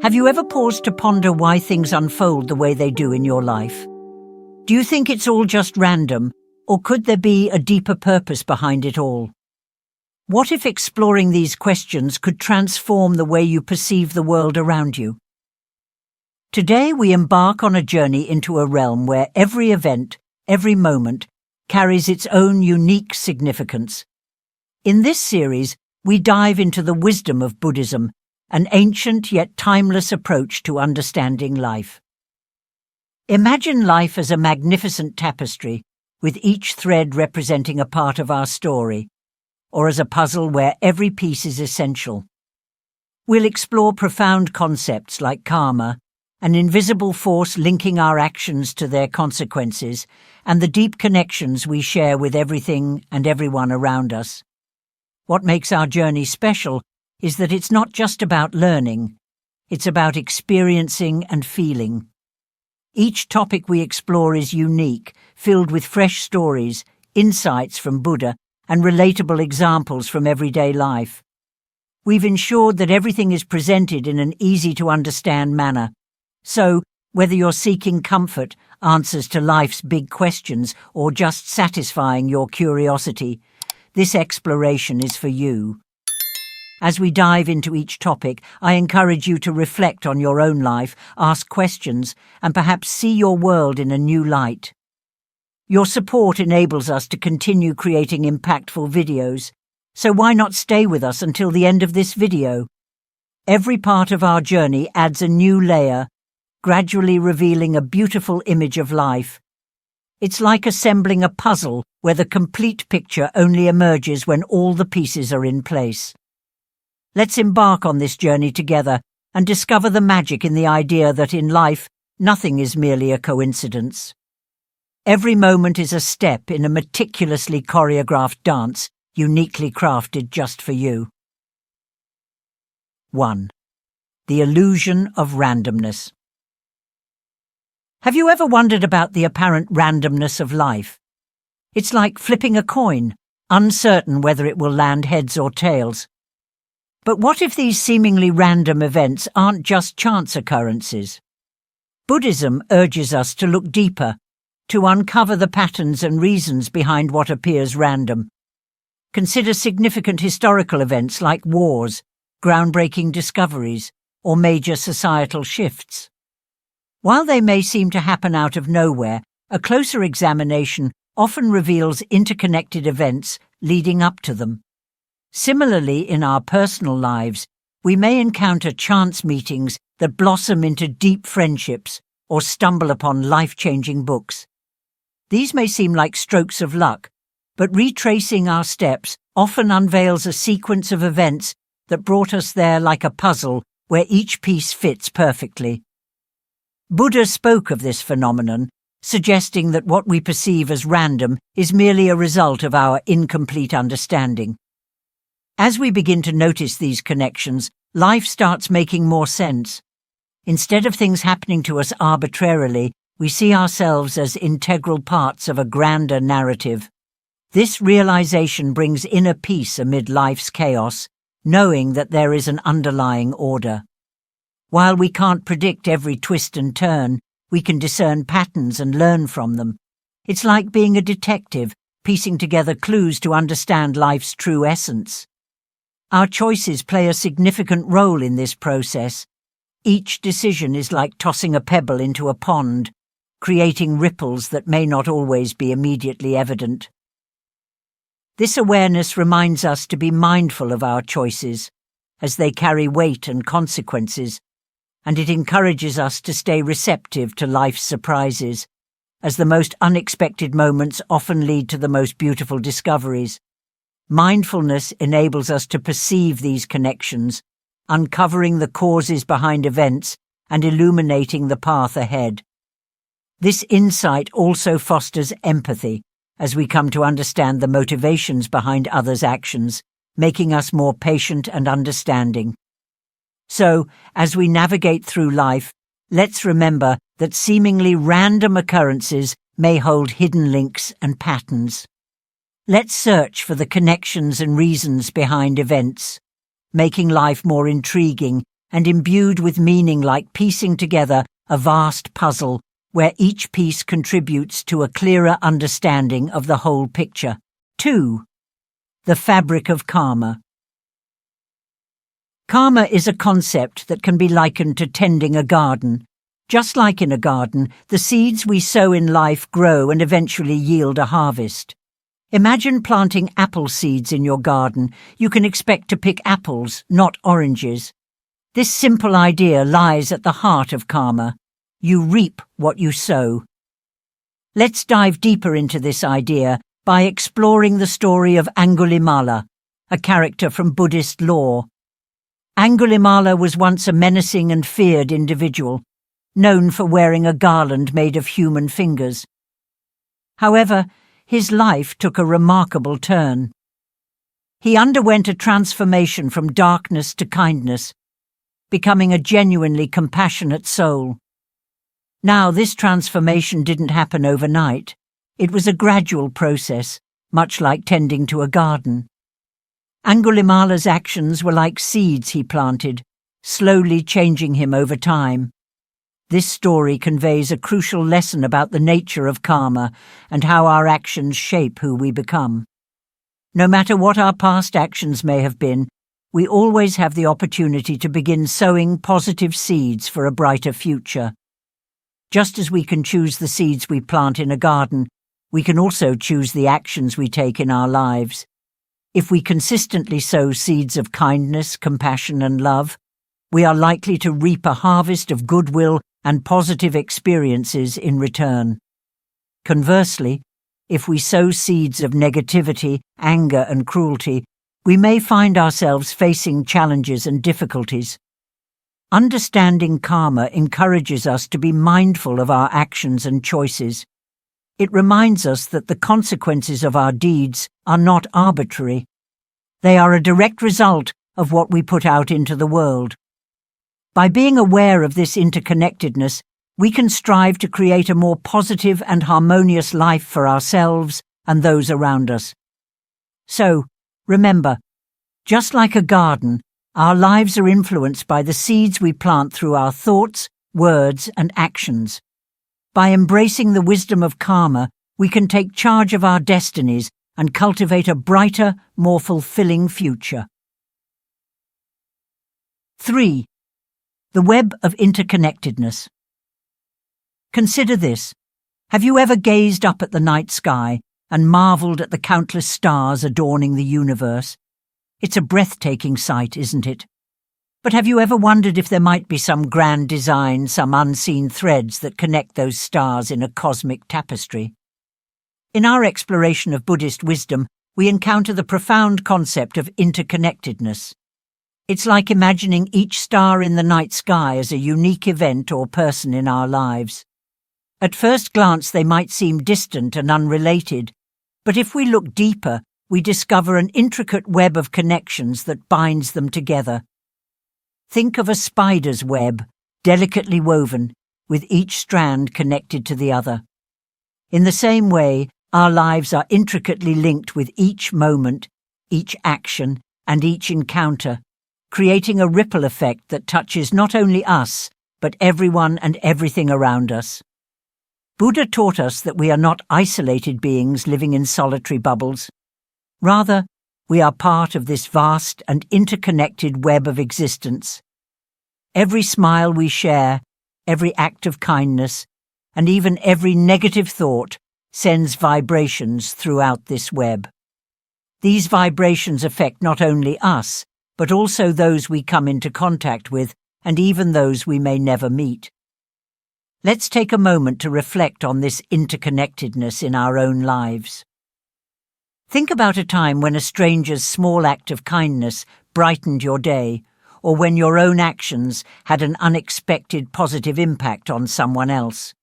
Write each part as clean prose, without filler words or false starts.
Have you ever paused to ponder why things unfold the way they do in your life? Do you think it's all just random, or could there be a deeper purpose behind it all? What if exploring these questions could transform the way you perceive the world around you? Today we embark on a journey into a realm where every event, every moment, carries its own unique significance. In this series, we dive into the wisdom of Buddhism, an ancient yet timeless approach to understanding life. Imagine life as a magnificent tapestry, with each thread representing a part of our story, or as a puzzle where every piece is essential. We'll explore profound concepts like karma, an invisible force linking our actions to their consequences, and the deep connections we share with everything and everyone around us. What makes our journey special is that it's not just about learning, it's about experiencing and feeling. Each topic we explore is unique, filled with fresh stories, insights from Buddha, and relatable examples from everyday life. We've ensured that everything is presented in an easy-to-understand manner. So, whether you're seeking comfort, answers to life's big questions, or just satisfying your curiosity, this exploration is for you. As we dive into each topic, I encourage you to reflect on your own life, ask questions, and perhaps see your world in a new light. Your support enables us to continue creating impactful videos, so why not stay with us until the end of this video? Every part of our journey adds a new layer, gradually revealing a beautiful image of life. It's like assembling a puzzle where the complete picture only emerges when all the pieces are in place. Let's embark on this journey together and discover the magic in the idea that in life, nothing is merely a coincidence. Every moment is a step in a meticulously choreographed dance, uniquely crafted just for you. 1. The Illusion of Randomness. Have you ever wondered about the apparent randomness of life? It's like flipping a coin, uncertain whether it will land heads or tails. But what if these seemingly random events aren't just chance occurrences? Buddhism urges us to look deeper, to uncover the patterns and reasons behind what appears random. Consider significant historical events like wars, groundbreaking discoveries, or major societal shifts. While they may seem to happen out of nowhere, a closer examination often reveals interconnected events leading up to them. Similarly, in our personal lives, we may encounter chance meetings that blossom into deep friendships or stumble upon life-changing books. These may seem like strokes of luck, but retracing our steps often unveils a sequence of events that brought us there like a puzzle where each piece fits perfectly. Buddha spoke of this phenomenon, suggesting that what we perceive as random is merely a result of our incomplete understanding. As we begin to notice these connections, life starts making more sense. Instead of things happening to us arbitrarily, we see ourselves as integral parts of a grander narrative. This realization brings inner peace amid life's chaos, knowing that there is an underlying order. While we can't predict every twist and turn, we can discern patterns and learn from them. It's like being a detective, piecing together clues to understand life's true essence. Our choices play a significant role in this process. Each decision is like tossing a pebble into a pond, creating ripples that may not always be immediately evident. This awareness reminds us to be mindful of our choices, as they carry weight and consequences, and it encourages us to stay receptive to life's surprises, as the most unexpected moments often lead to the most beautiful discoveries. Mindfulness enables us to perceive these connections, uncovering the causes behind events and illuminating the path ahead. This insight also fosters empathy as we come to understand the motivations behind others' actions, making us more patient and understanding. So, as we navigate through life, let's remember that seemingly random occurrences may hold hidden links and patterns. Let's search for the connections and reasons behind events, making life more intriguing and imbued with meaning like piecing together a vast puzzle where each piece contributes to a clearer understanding of the whole picture. 2. The fabric of karma. Karma is a concept that can be likened to tending a garden. Just like in a garden, the seeds we sow in life grow and eventually yield a harvest. Imagine planting apple seeds in your garden. You can expect to pick apples, not oranges. This simple idea lies at the heart of karma. You reap what you sow. Let's dive deeper into this idea by exploring the story of Angulimala, a character from Buddhist lore. Angulimala was once a menacing and feared individual, known for wearing a garland made of human fingers. However, his life took a remarkable turn. He underwent a transformation from darkness to kindness, becoming a genuinely compassionate soul. Now, this transformation didn't happen overnight. It was a gradual process, much like tending to a garden. Angulimala's actions were like seeds he planted, slowly changing him over time. This story conveys a crucial lesson about the nature of karma and how our actions shape who we become. No matter what our past actions may have been, we always have the opportunity to begin sowing positive seeds for a brighter future. Just as we can choose the seeds we plant in a garden, we can also choose the actions we take in our lives. If we consistently sow seeds of kindness, compassion, and love, we are likely to reap a harvest of goodwill and positive experiences in return. Conversely, if we sow seeds of negativity, anger, and cruelty, we may find ourselves facing challenges and difficulties. Understanding karma encourages us to be mindful of our actions and choices. It reminds us that the consequences of our deeds are not arbitrary. They are a direct result of what we put out into the world. By being aware of this interconnectedness, we can strive to create a more positive and harmonious life for ourselves and those around us. So, remember, just like a garden, our lives are influenced by the seeds we plant through our thoughts, words, and actions. By embracing the wisdom of karma, we can take charge of our destinies and cultivate a brighter, more fulfilling future. 3. The Web of Interconnectedness. Consider this. Have you ever gazed up at the night sky and marveled at the countless stars adorning the universe? It's a breathtaking sight, isn't it? But have you ever wondered if there might be some grand design, some unseen threads that connect those stars in a cosmic tapestry? In our exploration of Buddhist wisdom, we encounter the profound concept of interconnectedness. It's like imagining each star in the night sky as a unique event or person in our lives. At first glance, they might seem distant and unrelated, but if we look deeper, we discover an intricate web of connections that binds them together. Think of a spider's web, delicately woven, with each strand connected to the other. In the same way, our lives are intricately linked with each moment, each action, and each encounter, creating a ripple effect that touches not only us, but everyone and everything around us. Buddha taught us that we are not isolated beings living in solitary bubbles. Rather, we are part of this vast and interconnected web of existence. Every smile we share, every act of kindness, and even every negative thought sends vibrations throughout this web. These vibrations affect not only us, but also those we come into contact with, and even those we may never meet. Let's take a moment to reflect on this interconnectedness in our own lives. Think about a time when a stranger's small act of kindness brightened your day, or when your own actions had an unexpected positive impact on someone else.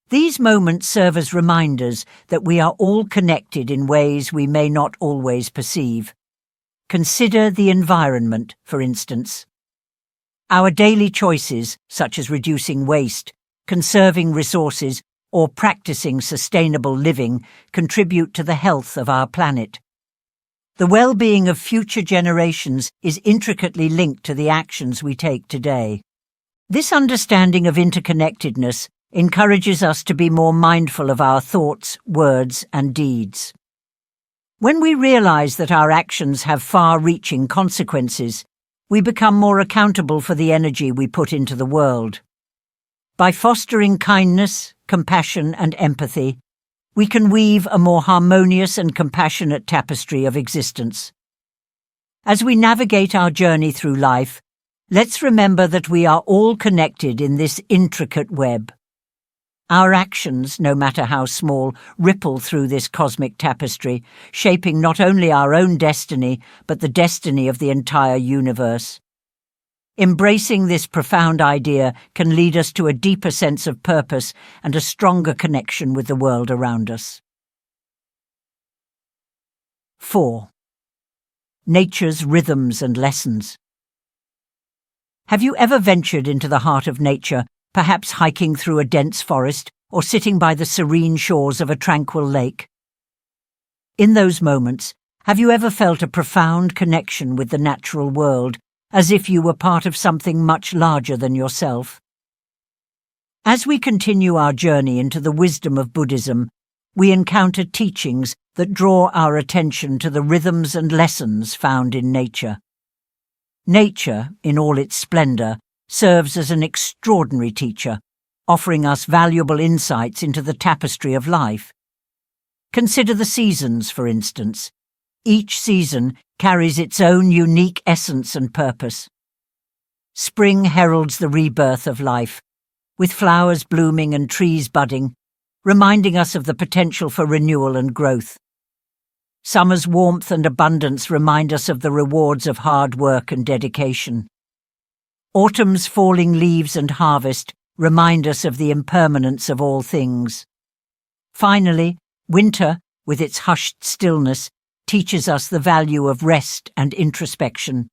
These moments serve as reminders that we are all connected in ways we may not always perceive. Consider the environment, for instance. Our daily choices, such as reducing waste, conserving resources, or practicing sustainable living, contribute to the health of our planet. The well-being of future generations is intricately linked to the actions we take today. This understanding of interconnectedness encourages us to be more mindful of our thoughts, words, and deeds. When we realize that our actions have far-reaching consequences, we become more accountable for the energy we put into the world. By fostering kindness, compassion, and empathy, we can weave a more harmonious and compassionate tapestry of existence. As we navigate our journey through life, let's remember that we are all connected in this intricate web. Our actions, no matter how small, ripple through this cosmic tapestry, shaping not only our own destiny, but the destiny of the entire universe. Embracing this profound idea can lead us to a deeper sense of purpose and a stronger connection with the world around us. 4. Nature's rhythms and lessons. Have you ever ventured into the heart of nature, perhaps hiking through a dense forest or sitting by the serene shores of a tranquil lake? In those moments, have you ever felt a profound connection with the natural world, as if you were part of something much larger than yourself? As we continue our journey into the wisdom of Buddhism, we encounter teachings that draw our attention to the rhythms and lessons found in nature. Nature, in all its splendor, serves as an extraordinary teacher, offering us valuable insights into the tapestry of life. Consider the seasons, for instance. Each season carries its own unique essence and purpose. Spring heralds the rebirth of life, with flowers blooming and trees budding, reminding us of the potential for renewal and growth. Summer's warmth and abundance remind us of the rewards of hard work and dedication. Autumn's falling leaves and harvest remind us of the impermanence of all things. Finally, winter, with its hushed stillness, teaches us the value of rest and introspection.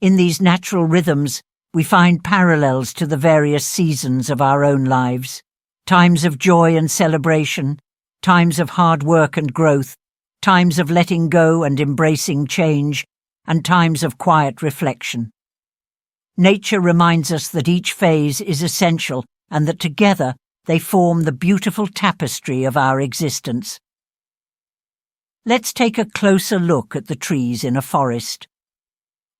In these natural rhythms, we find parallels to the various seasons of our own lives, times of joy and celebration, times of hard work and growth, times of letting go and embracing change, and times of quiet reflection. Nature reminds us that each phase is essential and that together they form the beautiful tapestry of our existence. Let's take a closer look at the trees in a forest.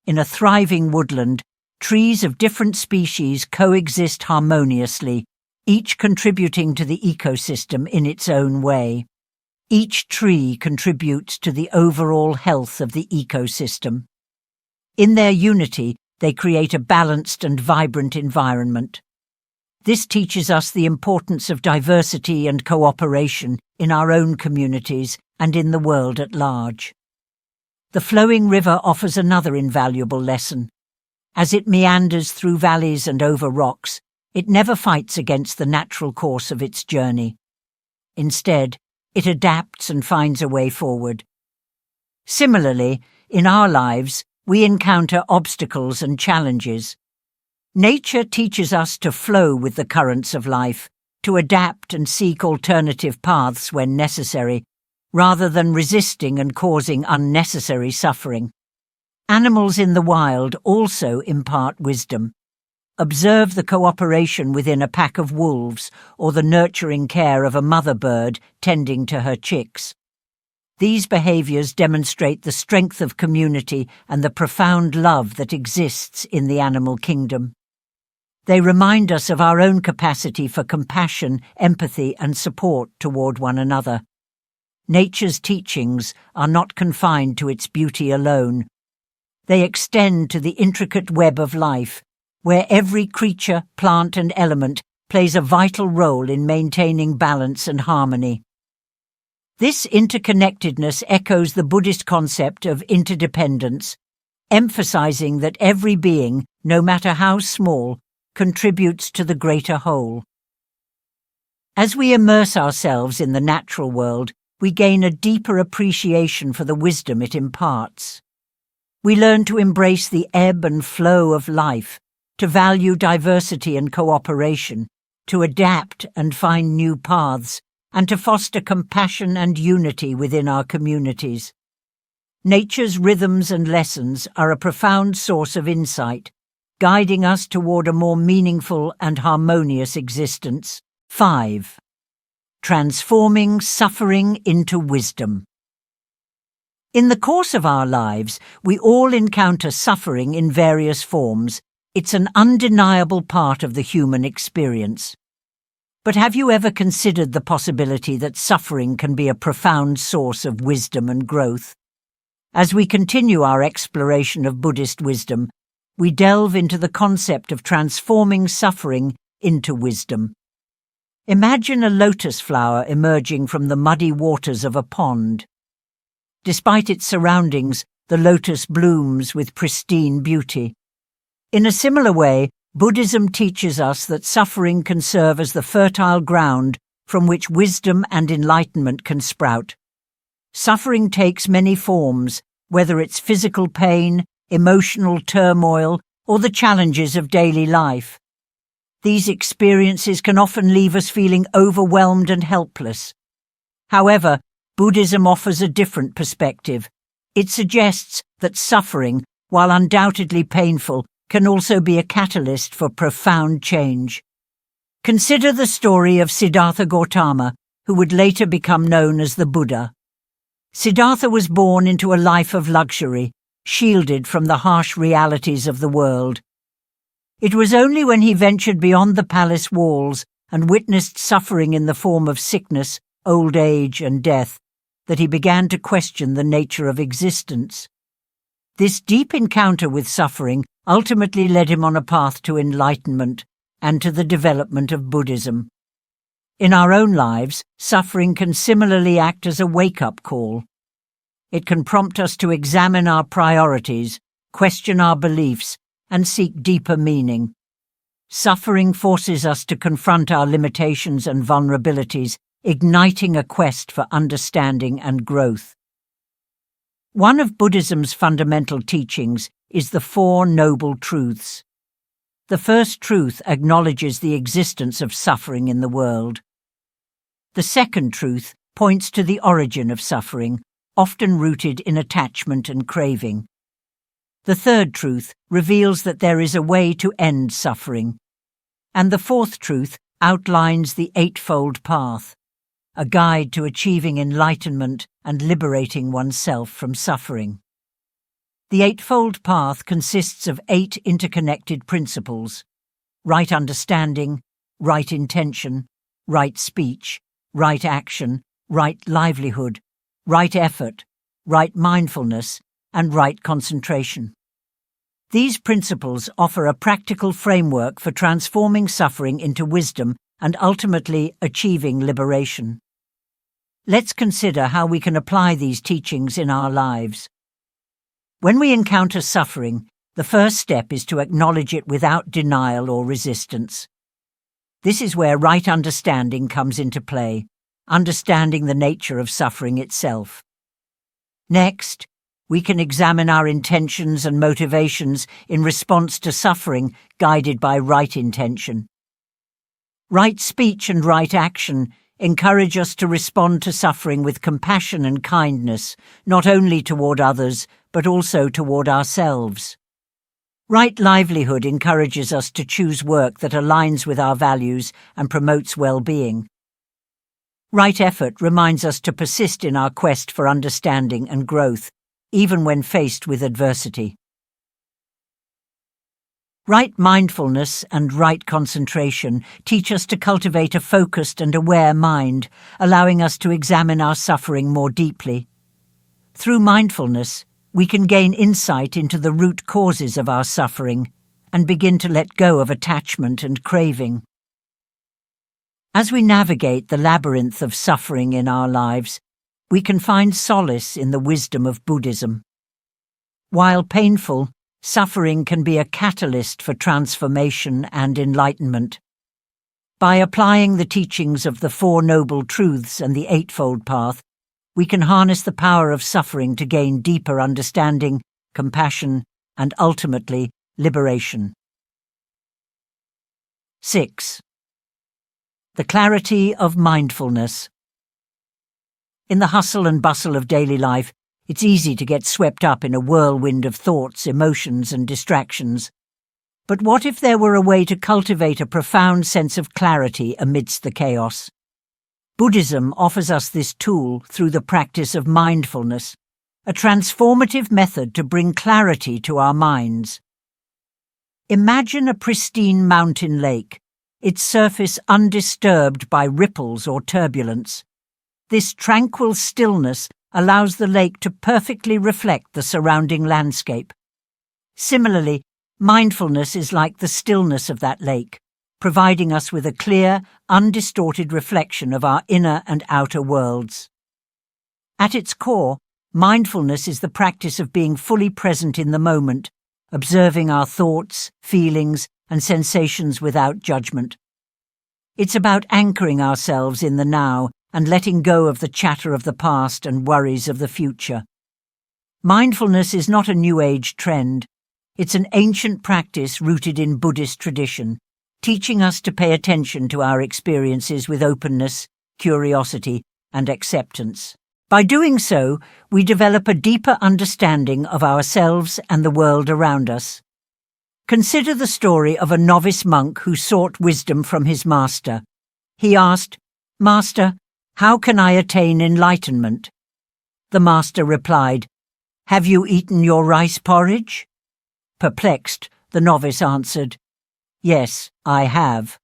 In a thriving woodland, trees of different species coexist harmoniously, each contributing to the ecosystem in its own way. Each tree contributes to the overall health of the ecosystem. In their unity, they create a balanced and vibrant environment. This teaches us the importance of diversity and cooperation in our own communities and in the world at large. The flowing river offers another invaluable lesson. As it meanders through valleys and over rocks, it never fights against the natural course of its journey. Instead, it adapts and finds a way forward. Similarly, in our lives, we encounter obstacles and challenges. Nature teaches us to flow with the currents of life, to adapt and seek alternative paths when necessary, rather than resisting and causing unnecessary suffering. Animals in the wild also impart wisdom. Observe the cooperation within a pack of wolves or the nurturing care of a mother bird tending to her chicks. These behaviors demonstrate the strength of community and the profound love that exists in the animal kingdom. They remind us of our own capacity for compassion, empathy, and support toward one another. Nature's teachings are not confined to its beauty alone. They extend to the intricate web of life, where every creature, plant, and element plays a vital role in maintaining balance and harmony. This interconnectedness echoes the Buddhist concept of interdependence, emphasizing that every being, no matter how small, contributes to the greater whole. As we immerse ourselves in the natural world, we gain a deeper appreciation for the wisdom it imparts. We learn to embrace the ebb and flow of life, to value diversity and cooperation, to adapt and find new paths, and to foster compassion and unity within our communities. Nature's rhythms and lessons are a profound source of insight, guiding us toward a more meaningful and harmonious existence. 5. Transforming suffering into wisdom. In the course of our lives, we all encounter suffering in various forms. It's an undeniable part of the human experience. But have you ever considered the possibility that suffering can be a profound source of wisdom and growth? As we continue our exploration of Buddhist wisdom, we delve into the concept of transforming suffering into wisdom. Imagine a lotus flower emerging from the muddy waters of a pond. Despite its surroundings, the lotus blooms with pristine beauty. In a similar way, Buddhism teaches us that suffering can serve as the fertile ground from which wisdom and enlightenment can sprout. Suffering takes many forms, whether it's physical pain, emotional turmoil, or the challenges of daily life. These experiences can often leave us feeling overwhelmed and helpless. However, Buddhism offers a different perspective. It suggests that suffering, while undoubtedly painful, can also be a catalyst for profound change. Consider the story of Siddhartha Gautama, who would later become known as the Buddha. Siddhartha was born into a life of luxury, shielded from the harsh realities of the world. It was only when he ventured beyond the palace walls and witnessed suffering in the form of sickness, old age, and death that he began to question the nature of existence. This deep encounter with suffering ultimately led him on a path to enlightenment and to the development of Buddhism. In our own lives, suffering can similarly act as a wake-up call. It can prompt us to examine our priorities, question our beliefs, and seek deeper meaning. Suffering forces us to confront our limitations and vulnerabilities, igniting a quest for understanding and growth. One of Buddhism's fundamental teachings is the Four Noble Truths. The first truth acknowledges the existence of suffering in the world. The second truth points to the origin of suffering, often rooted in attachment and craving. The third truth reveals that there is a way to end suffering. And the fourth truth outlines the Eightfold Path, a guide to achieving enlightenment and liberating oneself from suffering. The Eightfold Path consists of 8 interconnected principles: right understanding, right intention, right speech, right action, right livelihood, right effort, right mindfulness, and right concentration. These principles offer a practical framework for transforming suffering into wisdom and ultimately achieving liberation. Let's consider how we can apply these teachings in our lives. When we encounter suffering, the first step is to acknowledge it without denial or resistance. This is where right understanding comes into play, understanding the nature of suffering itself. Next, we can examine our intentions and motivations in response to suffering, guided by right intention. Right speech and right action encourage us to respond to suffering with compassion and kindness, not only toward others, but also toward ourselves. Right livelihood encourages us to choose work that aligns with our values and promotes well-being. Right effort reminds us to persist in our quest for understanding and growth, even when faced with adversity. Right mindfulness and right concentration teach us to cultivate a focused and aware mind, allowing us to examine our suffering more deeply. Through mindfulness, we can gain insight into the root causes of our suffering and begin to let go of attachment and craving. As we navigate the labyrinth of suffering in our lives, we can find solace in the wisdom of Buddhism. While painful, suffering can be a catalyst for transformation and enlightenment. By applying the teachings of the Four Noble Truths and the Eightfold Path, we can harness the power of suffering to gain deeper understanding, compassion, and ultimately, liberation. 6. The clarity of mindfulness. In the hustle and bustle of daily life, It's easy to get swept up in a whirlwind of thoughts, emotions, and distractions. But what if there were a way to cultivate a profound sense of clarity amidst the chaos? Buddhism offers us this tool through the practice of mindfulness, a transformative method to bring clarity to our minds. Imagine a pristine mountain lake, its surface undisturbed by ripples or turbulence. This tranquil stillness allows the lake to perfectly reflect the surrounding landscape. Similarly, mindfulness is like the stillness of that lake, providing us with a clear, undistorted reflection of our inner and outer worlds. At its core, mindfulness is the practice of being fully present in the moment, observing our thoughts, feelings, and sensations without judgment. It's about anchoring ourselves in the now and letting go of the chatter of the past and worries of the future. Mindfulness is not a New Age trend. It's an ancient practice rooted in Buddhist tradition, teaching us to pay attention to our experiences with openness, curiosity, and acceptance. By doing so, we develop a deeper understanding of ourselves and the world around us. Consider the story of a novice monk who sought wisdom from his master. He asked, "Master, how can I attain enlightenment?" The master replied, "Have you eaten your rice porridge?" Perplexed, the novice answered, "Yes, I have."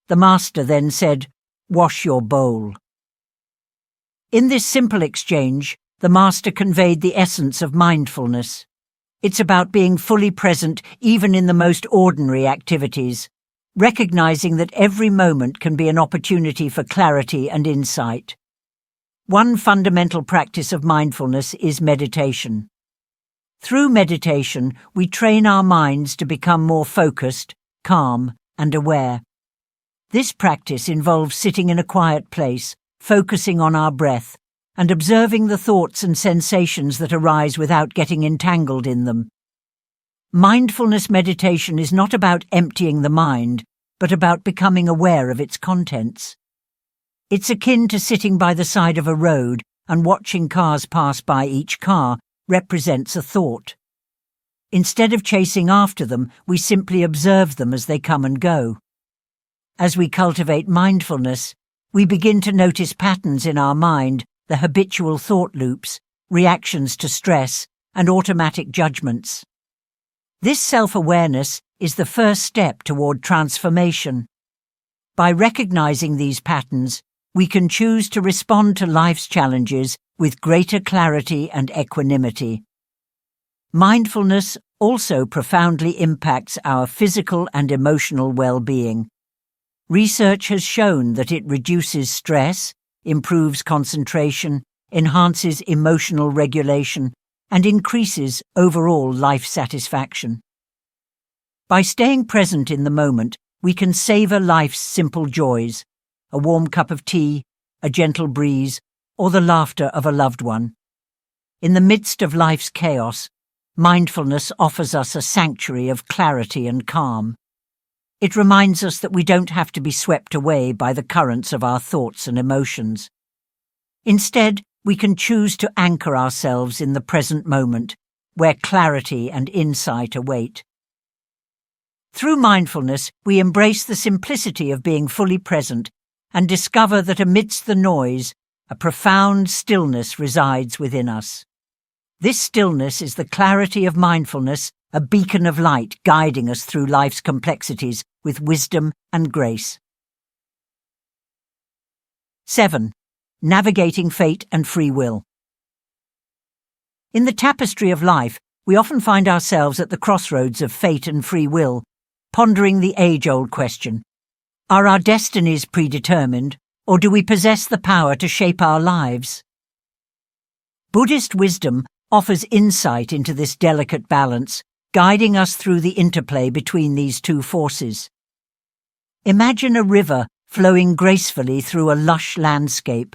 The master then said, "Wash your bowl." In this simple exchange, the master conveyed the essence of mindfulness. It's about being fully present even in the most ordinary activities, recognizing that every moment can be an opportunity for clarity and insight. One fundamental practice of mindfulness is meditation. Through meditation, we train our minds to become more focused, calm, and aware. This practice involves sitting in a quiet place, focusing on our breath, and observing the thoughts and sensations that arise without getting entangled in them. Mindfulness meditation is not about emptying the mind, but about becoming aware of its contents. It's akin to sitting by the side of a road and watching cars pass by. Each car represents a thought. Instead of chasing after them, we simply observe them as they come and go. As we cultivate mindfulness, we begin to notice patterns in our mind, the habitual thought loops, reactions to stress, and automatic judgments. This self-awareness is the first step toward transformation. By recognizing these patterns, we can choose to respond to life's challenges with greater clarity and equanimity. Mindfulness also profoundly impacts our physical and emotional well-being. Research has shown that it reduces stress, improves concentration, enhances emotional regulation, and increases overall life satisfaction. By staying present in the moment, we can savor life's simple joys, a warm cup of tea, a gentle breeze, or the laughter of a loved one. In the midst of life's chaos, mindfulness offers us a sanctuary of clarity and calm. It reminds us that we don't have to be swept away by the currents of our thoughts and emotions. Instead, we can choose to anchor ourselves in the present moment, where clarity and insight await. Through mindfulness, we embrace the simplicity of being fully present and discover that amidst the noise, a profound stillness resides within us. This stillness is the clarity of mindfulness, a beacon of light guiding us through life's complexities with wisdom and grace. 7. Navigating fate and free will. In the tapestry of life, we often find ourselves at the crossroads of fate and free will, pondering the age-old question: are our destinies predetermined, or do we possess the power to shape our lives? Buddhist wisdom offers insight into this delicate balance, guiding us through the interplay between these two forces. Imagine a river flowing gracefully through a lush landscape,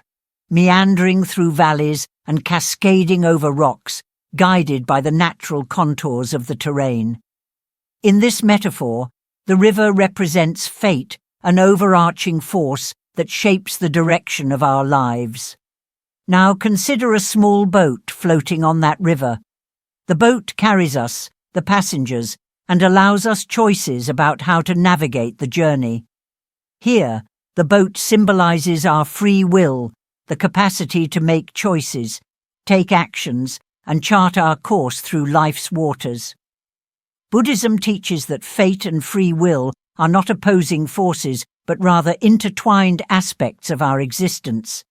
meandering through valleys and cascading over rocks, guided by the natural contours of the terrain. In this metaphor, the river represents fate, an overarching force that shapes the direction of our lives. Now consider a small boat floating on that river. The boat carries us, the passengers, and allows us choices about how to navigate the journey. Here, the boat symbolizes our free will, the capacity to make choices, take actions, and chart our course through life's waters. Buddhism teaches that fate and free will are not opposing forces, but rather intertwined aspects of our existence.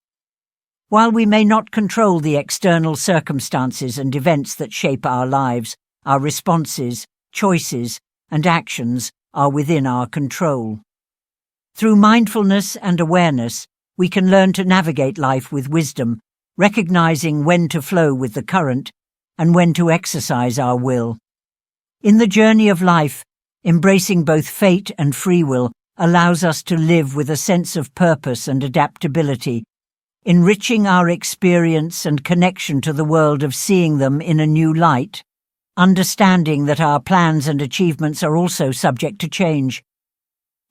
While we may not control the external circumstances and events that shape our lives, our responses, choices, and actions are within our control. Through mindfulness and awareness, we can learn to navigate life with wisdom, recognizing when to flow with the current and when to exercise our will. In the journey of life, embracing both fate and free will allows us to live with a sense of purpose and adaptability, enriching our experience and connection to the world of seeing them in a new light, understanding that our plans and achievements are also subject to change.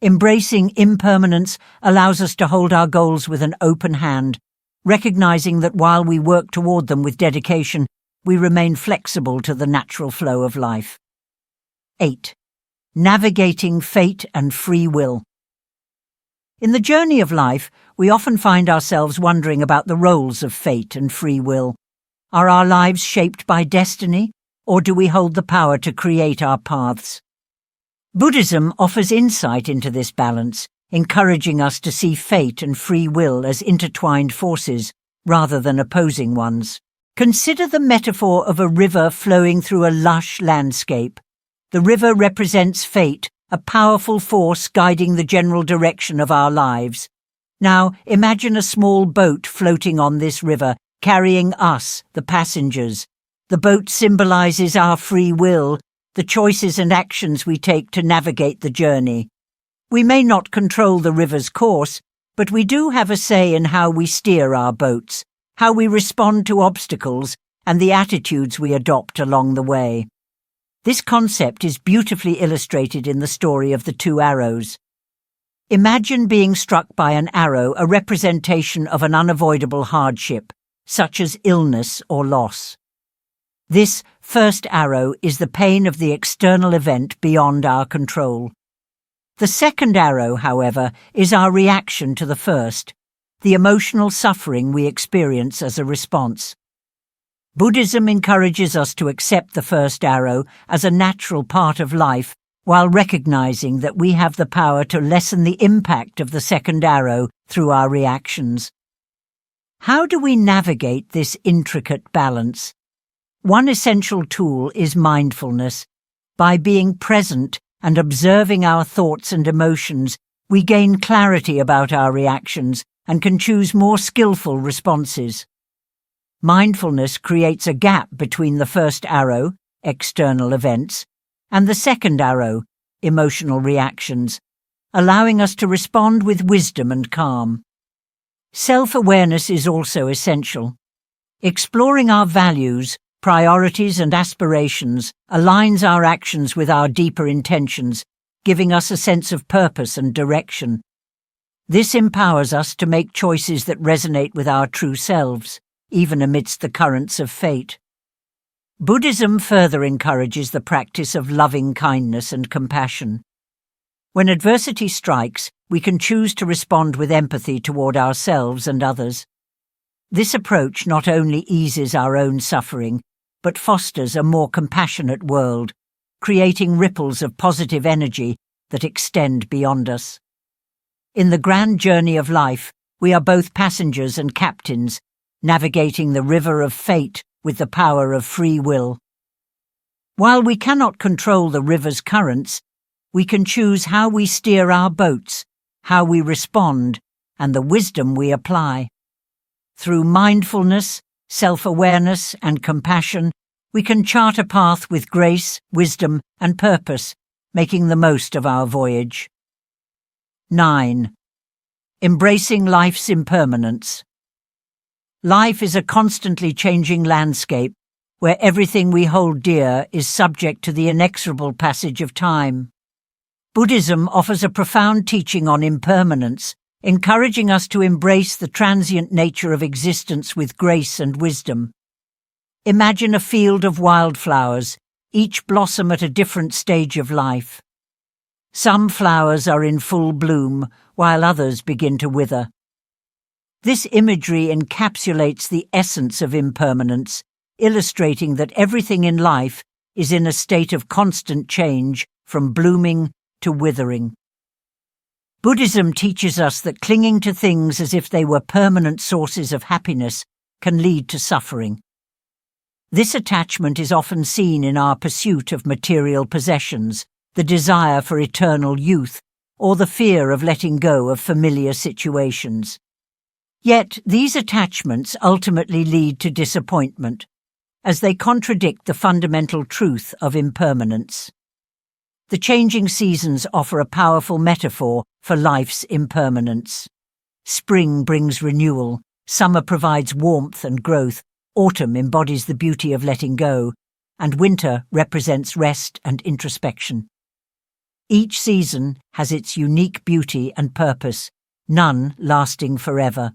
Embracing impermanence allows us to hold our goals with an open hand, recognizing that while we work toward them with dedication, we remain flexible to the natural flow of life. 8. Navigating fate and free will. In the journey of life, we often find ourselves wondering about the roles of fate and free will. Are our lives shaped by destiny, or do we hold the power to create our paths? Buddhism offers insight into this balance, encouraging us to see fate and free will as intertwined forces rather than opposing ones. Consider the metaphor of a river flowing through a lush landscape. The river represents fate, a powerful force guiding the general direction of our lives. Now, imagine a small boat floating on this river, carrying us, the passengers. The boat symbolizes our free will, the choices and actions we take to navigate the journey. We may not control the river's course, but we do have a say in how we steer our boats, how we respond to obstacles, and the attitudes we adopt along the way. This concept is beautifully illustrated in the story of the two arrows. Imagine being struck by an arrow, a representation of an unavoidable hardship, such as illness or loss. This first arrow is the pain of the external event beyond our control. The second arrow, however, is our reaction to the first, the emotional suffering we experience as a response. Buddhism encourages us to accept the first arrow as a natural part of life, while recognizing that we have the power to lessen the impact of the second arrow through our reactions. How do we navigate this intricate balance? One essential tool is mindfulness. By being present and observing our thoughts and emotions, we gain clarity about our reactions and can choose more skillful responses. Mindfulness creates a gap between the first arrow, external events, and the second arrow, emotional reactions, allowing us to respond with wisdom and calm. Self-awareness is also essential. Exploring our values, priorities, and aspirations aligns our actions with our deeper intentions, giving us a sense of purpose and direction. This empowers us to make choices that resonate with our true selves, even amidst the currents of fate. Buddhism further encourages the practice of loving kindness and compassion. When adversity strikes, we can choose to respond with empathy toward ourselves and others. This approach not only eases our own suffering, but fosters a more compassionate world, creating ripples of positive energy that extend beyond us. In the grand journey of life, we are both passengers and captains, navigating the river of fate with the power of free will. While we cannot control the river's currents, we can choose how we steer our boats, how we respond, and the wisdom we apply. Through mindfulness, self-awareness, and compassion, we can chart a path with grace, wisdom, and purpose, making the most of our voyage. 9. Embracing life's impermanence. Life is a constantly changing landscape where everything we hold dear is subject to the inexorable passage of time. Buddhism offers a profound teaching on impermanence, encouraging us to embrace the transient nature of existence with grace and wisdom. Imagine a field of wildflowers, each blossom at a different stage of life. Some flowers are in full bloom, while others begin to wither. This imagery encapsulates the essence of impermanence, illustrating that everything in life is in a state of constant change, from blooming to withering. Buddhism teaches us that clinging to things as if they were permanent sources of happiness can lead to suffering. This attachment is often seen in our pursuit of material possessions, the desire for eternal youth, or the fear of letting go of familiar situations. Yet these attachments ultimately lead to disappointment, as they contradict the fundamental truth of impermanence. The changing seasons offer a powerful metaphor for life's impermanence. Spring brings renewal, summer provides warmth and growth, autumn embodies the beauty of letting go, and winter represents rest and introspection. Each season has its unique beauty and purpose, none lasting forever.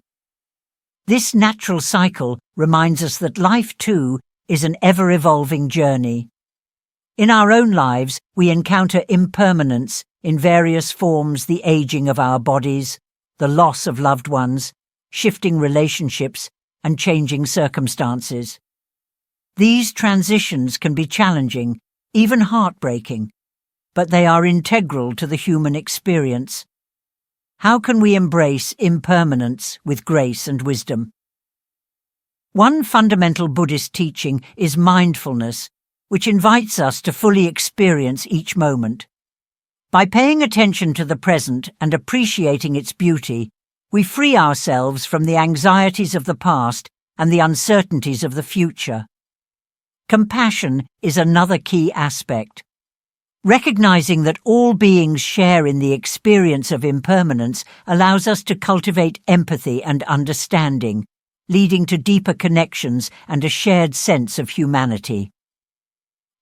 This natural cycle reminds us that life, too, is an ever-evolving journey. In our own lives, we encounter impermanence in various forms: the aging of our bodies, the loss of loved ones, shifting relationships, and changing circumstances. These transitions can be challenging, even heartbreaking, but they are integral to the human experience. How can we embrace impermanence with grace and wisdom? One fundamental Buddhist teaching is mindfulness, which invites us to fully experience each moment. By paying attention to the present and appreciating its beauty, we free ourselves from the anxieties of the past and the uncertainties of the future. Compassion is another key aspect. Recognizing that all beings share in the experience of impermanence allows us to cultivate empathy and understanding, leading to deeper connections and a shared sense of humanity.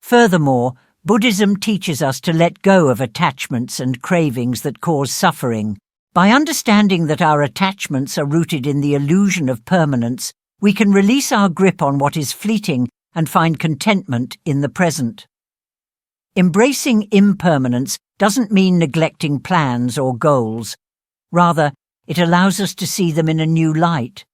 Furthermore, Buddhism teaches us to let go of attachments and cravings that cause suffering. By understanding that our attachments are rooted in the illusion of permanence, we can release our grip on what is fleeting and find contentment in the present. Embracing impermanence doesn't mean neglecting plans or goals. Rather, it allows us to see them in a new light.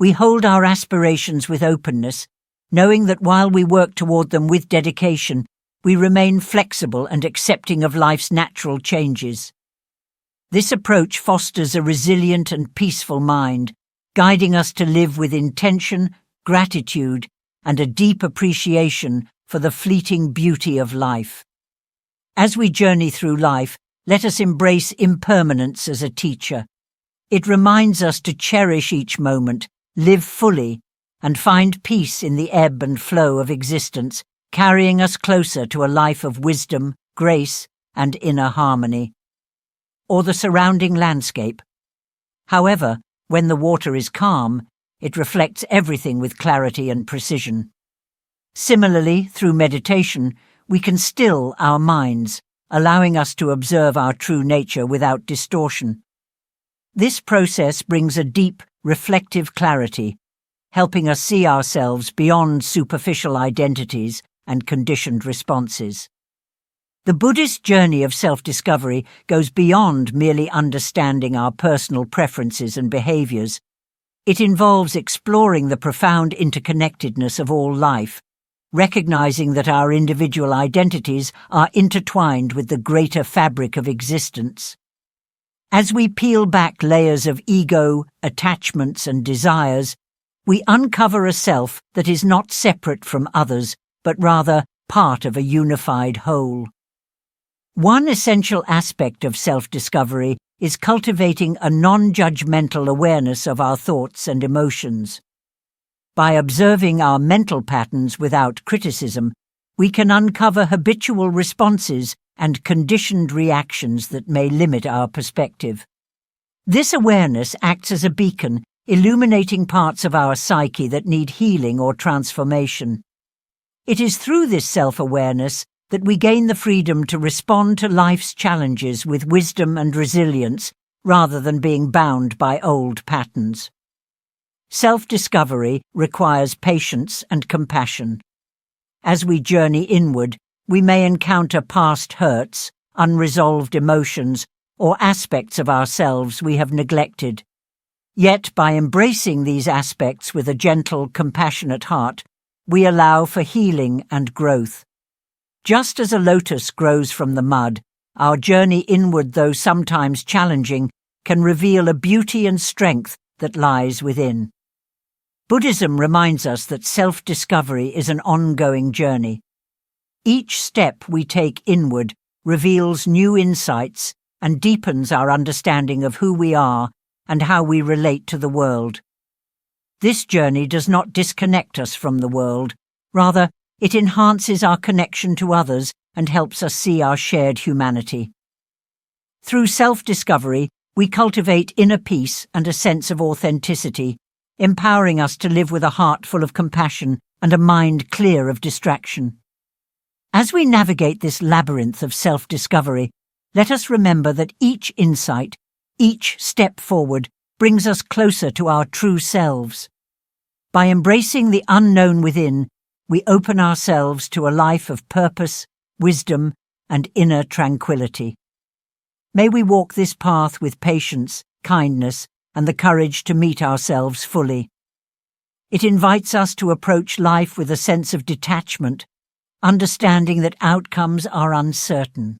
We hold our aspirations with openness, knowing that while we work toward them with dedication, we remain flexible and accepting of life's natural changes. This approach fosters a resilient and peaceful mind, guiding us to live with intention, gratitude, and a deep appreciation for the fleeting beauty of life. As we journey through life, let us embrace impermanence as a teacher. It reminds us to cherish each moment, live fully, and find peace in the ebb and flow of existence, carrying us closer to a life of wisdom, grace, and inner harmony. Or the surrounding landscape. However, when the water is calm, it reflects everything with clarity and precision. Similarly, through meditation, we can still our minds, allowing us to observe our true nature without distortion. This process brings a deep, reflective clarity, helping us see ourselves beyond superficial identities and conditioned responses. The Buddhist journey of self-discovery goes beyond merely understanding our personal preferences and behaviors. It involves exploring the profound interconnectedness of all life, recognizing that our individual identities are intertwined with the greater fabric of existence. As we peel back layers of ego, attachments, and desires, we uncover a self that is not separate from others, but rather part of a unified whole. One essential aspect of self-discovery is cultivating a non-judgmental awareness of our thoughts and emotions. By observing our mental patterns without criticism, we can uncover habitual responses and conditioned reactions that may limit our perspective. This awareness acts as a beacon, illuminating parts of our psyche that need healing or transformation. It is through this self-awareness that we gain the freedom to respond to life's challenges with wisdom and resilience rather than being bound by old patterns. Self-discovery requires patience and compassion. As we journey inward, we may encounter past hurts, unresolved emotions, or aspects of ourselves we have neglected. Yet, by embracing these aspects with a gentle, compassionate heart, we allow for healing and growth. Just as a lotus grows from the mud, our journey inward, though sometimes challenging, can reveal a beauty and strength that lies within. Buddhism reminds us that self-discovery is an ongoing journey. Each step we take inward reveals new insights and deepens our understanding of who we are and how we relate to the world. This journey does not disconnect us from the world. Rather, it enhances our connection to others and helps us see our shared humanity. Through self-discovery, we cultivate inner peace and a sense of authenticity, empowering us to live with a heart full of compassion and a mind clear of distraction. As we navigate this labyrinth of self-discovery, let us remember that each insight, each step forward, brings us closer to our true selves. By embracing the unknown within, we open ourselves to a life of purpose, wisdom, and inner tranquility. May we walk this path with patience, kindness, and the courage to meet ourselves fully. It invites us to approach life with a sense of detachment, understanding that outcomes are uncertain.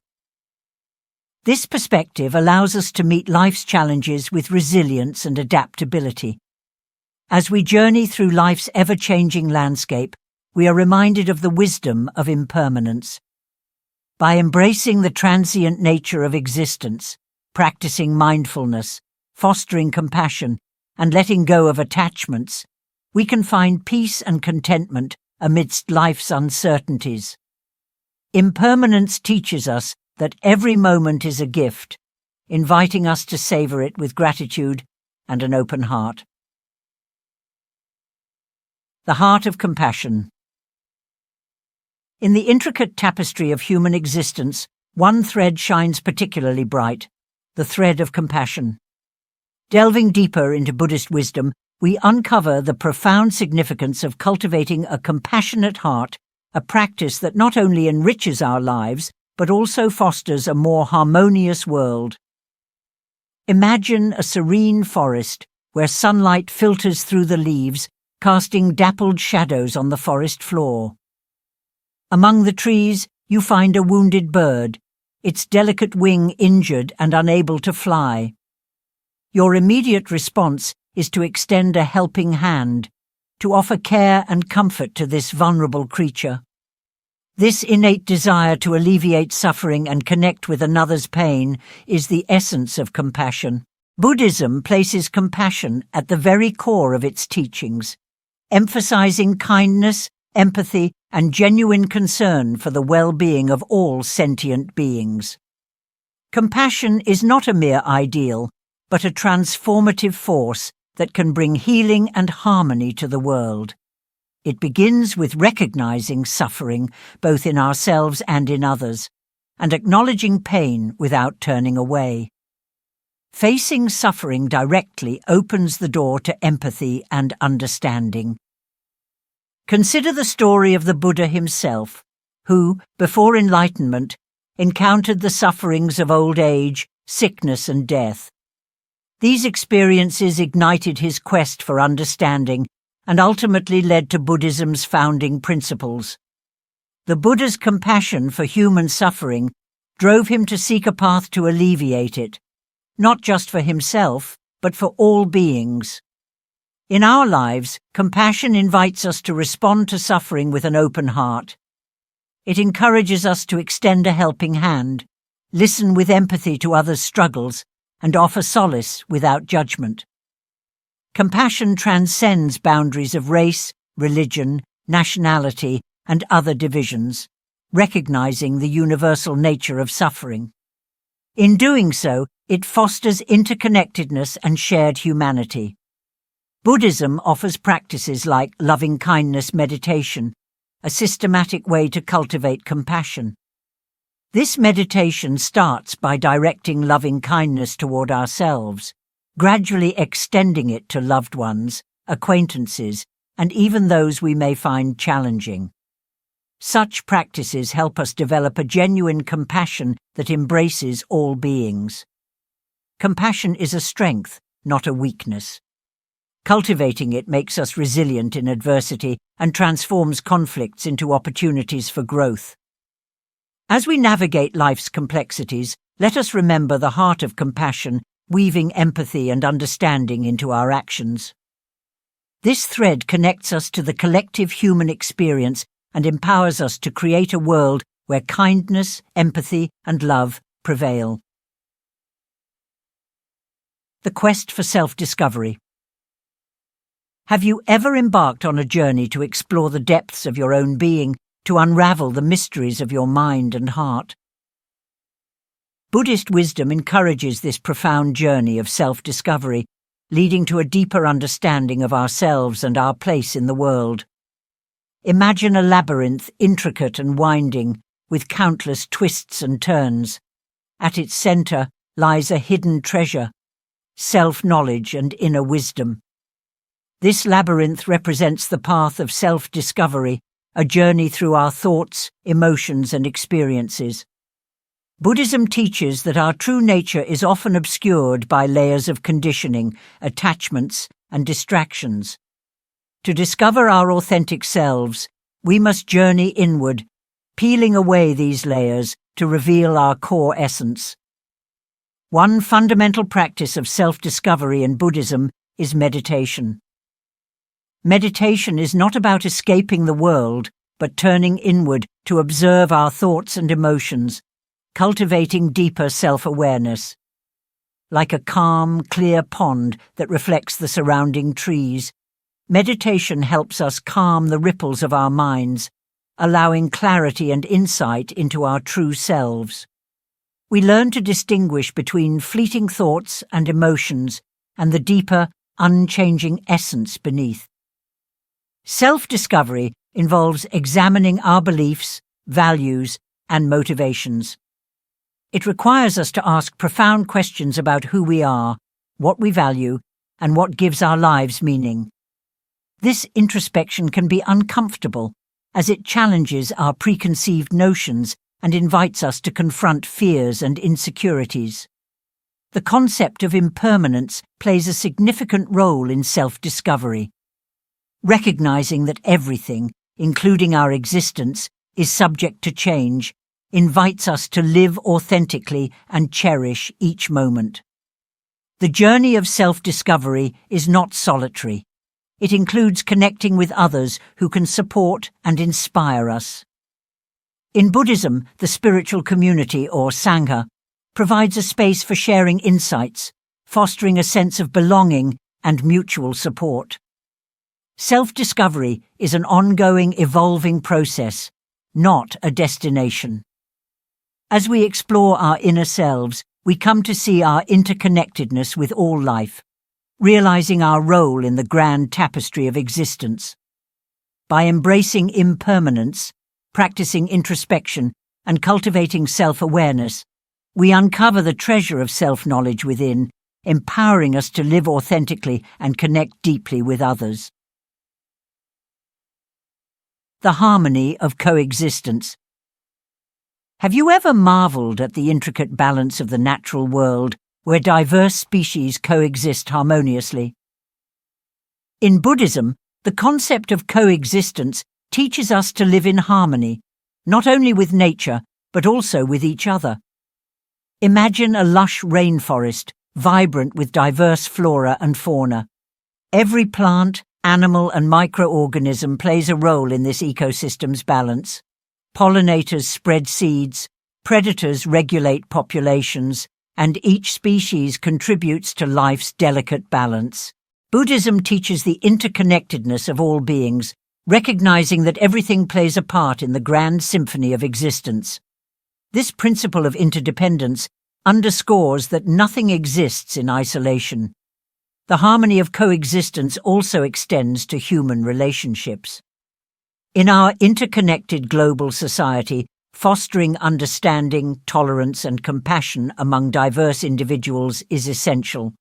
This perspective allows us to meet life's challenges with resilience and adaptability. As we journey through life's ever-changing landscape, we are reminded of the wisdom of impermanence. By embracing the transient nature of existence, practicing mindfulness, fostering compassion, and letting go of attachments, we can find peace and contentment amidst life's uncertainties. Impermanence teaches us that every moment is a gift, inviting us to savor it with gratitude and an open heart. The heart of compassion. In the intricate tapestry of human existence, one thread shines particularly bright, the thread of compassion. Delving deeper into Buddhist wisdom, we uncover the profound significance of cultivating a compassionate heart, a practice that not only enriches our lives, but also fosters a more harmonious world. Imagine a serene forest where sunlight filters through the leaves, casting dappled shadows on the forest floor. Among the trees, you find a wounded bird, its delicate wing injured and unable to fly. Your immediate response is to extend a helping hand, to offer care and comfort to this vulnerable creature. This innate desire to alleviate suffering and connect with another's pain is the essence of compassion. Buddhism places compassion at the very core of its teachings, emphasizing kindness, empathy, and genuine concern for the well-being of all sentient beings. Compassion is not a mere ideal, but a transformative force that can bring healing and harmony to the world. It begins with recognizing suffering, both in ourselves and in others, and acknowledging pain without turning away. Facing suffering directly opens the door to empathy and understanding. Consider the story of the Buddha himself, who, before enlightenment, encountered the sufferings of old age, sickness, and death. These experiences ignited his quest for understanding and ultimately led to Buddhism's founding principles. The Buddha's compassion for human suffering drove him to seek a path to alleviate it, not just for himself, but for all beings. In our lives, compassion invites us to respond to suffering with an open heart. It encourages us to extend a helping hand, listen with empathy to others' struggles, and offer solace without judgment. Compassion transcends boundaries of race, religion, nationality, and other divisions, recognizing the universal nature of suffering. In doing so, it fosters interconnectedness and shared humanity. Buddhism offers practices like loving-kindness meditation, a systematic way to cultivate compassion. This meditation starts by directing loving-kindness toward ourselves, gradually extending it to loved ones, acquaintances, and even those we may find challenging. Such practices help us develop a genuine compassion that embraces all beings. Compassion is a strength, not a weakness. Cultivating it makes us resilient in adversity and transforms conflicts into opportunities for growth. As we navigate life's complexities, let us remember the heart of compassion, weaving empathy and understanding into our actions. This thread connects us to the collective human experience and empowers us to create a world where kindness, empathy, and love prevail. The quest for self-discovery. Have you ever embarked on a journey to explore the depths of your own being, to unravel the mysteries of your mind and heart? Buddhist wisdom encourages this profound journey of self-discovery, leading to a deeper understanding of ourselves and our place in the world. Imagine a labyrinth intricate and winding, with countless twists and turns. At its center lies a hidden treasure, self-knowledge and inner wisdom. This labyrinth represents the path of self-discovery, a journey through our thoughts, emotions, and experiences. Buddhism teaches that our true nature is often obscured by layers of conditioning, attachments, and distractions. To discover our authentic selves, we must journey inward, peeling away these layers to reveal our core essence. One fundamental practice of self-discovery in Buddhism is meditation. Meditation is not about escaping the world, but turning inward to observe our thoughts and emotions, cultivating deeper self-awareness. Like a calm, clear pond that reflects the surrounding trees, meditation helps us calm the ripples of our minds, allowing clarity and insight into our true selves. We learn to distinguish between fleeting thoughts and emotions and the deeper, unchanging essence beneath. Self-discovery involves examining our beliefs, values, and motivations. It requires us to ask profound questions about who we are, what we value, and what gives our lives meaning. This introspection can be uncomfortable, as it challenges our preconceived notions and invites us to confront fears and insecurities. The concept of impermanence plays a significant role in self-discovery. Recognizing that everything, including our existence, is subject to change, invites us to live authentically and cherish each moment. The journey of self-discovery is not solitary. It includes connecting with others who can support and inspire us. In Buddhism, the spiritual community, or Sangha, provides a space for sharing insights, fostering a sense of belonging and mutual support. Self-discovery is an ongoing, evolving process, not a destination. As we explore our inner selves, we come to see our interconnectedness with all life, realizing our role in the grand tapestry of existence. By embracing impermanence, practicing introspection, and cultivating self-awareness, we uncover the treasure of self-knowledge within, empowering us to live authentically and connect deeply with others. The Harmony of Coexistence. Have you ever marveled at the intricate balance of the natural world, where diverse species coexist harmoniously? In Buddhism, the concept of coexistence teaches us to live in harmony, not only with nature, but also with each other. Imagine a lush rainforest, vibrant with diverse flora and fauna. Every plant, animal, and microorganism plays a role in this ecosystem's balance. Pollinators spread seeds, predators regulate populations, and each species contributes to life's delicate balance. Buddhism teaches the interconnectedness of all beings, recognizing that everything plays a part in the grand symphony of existence. This principle of interdependence underscores that nothing exists in isolation. The harmony of coexistence also extends to human relationships. In our interconnected global society, fostering understanding, tolerance, and compassion among diverse individuals is essential.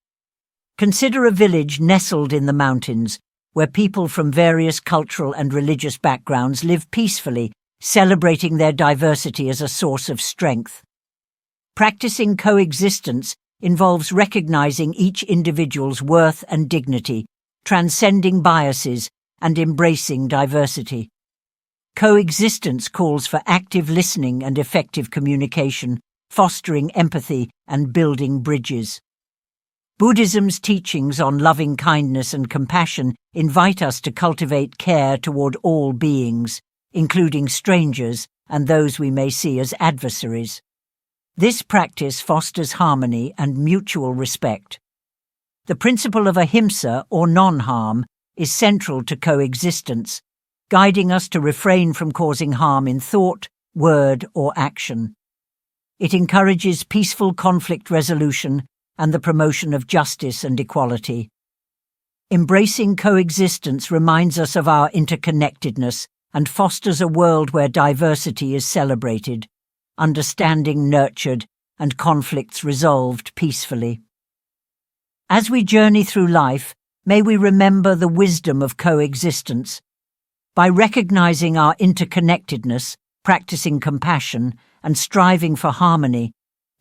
Consider a village nestled in the mountains, where people from various cultural and religious backgrounds live peacefully, celebrating their diversity as a source of strength. Practicing coexistence involves recognizing each individual's worth and dignity, transcending biases, and embracing diversity. Coexistence calls for active listening and effective communication, fostering empathy and building bridges. Buddhism's teachings on loving kindness and compassion invite us to cultivate care toward all beings, including strangers and those we may see as adversaries. This practice fosters harmony and mutual respect. The principle of ahimsa, or non-harm, is central to coexistence, guiding us to refrain from causing harm in thought, word, or action. It encourages peaceful conflict resolution and the promotion of justice and equality. Embracing coexistence reminds us of our interconnectedness and fosters a world where diversity is celebrated, understanding nurtured, and conflicts resolved peacefully. As we journey through life, may we remember the wisdom of coexistence. By recognizing our interconnectedness, practicing compassion, and striving for harmony,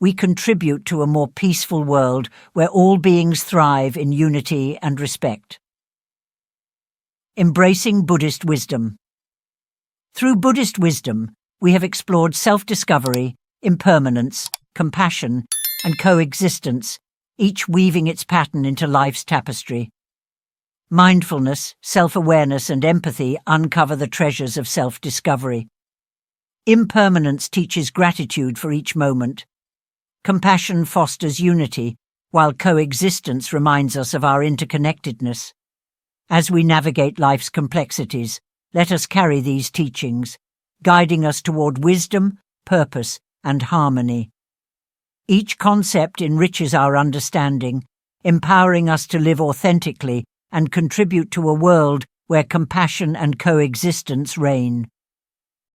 we contribute to a more peaceful world where all beings thrive in unity and respect. Embracing Buddhist wisdom. Through Buddhist wisdom, we have explored self-discovery, impermanence, compassion, and coexistence, each weaving its pattern into life's tapestry. Mindfulness, self-awareness, and empathy uncover the treasures of self-discovery. Impermanence teaches gratitude for each moment. Compassion fosters unity, while coexistence reminds us of our interconnectedness. As we navigate life's complexities, let us carry these teachings, guiding us toward wisdom, purpose, and harmony. Each concept enriches our understanding, empowering us to live authentically and contribute to a world where compassion and coexistence reign.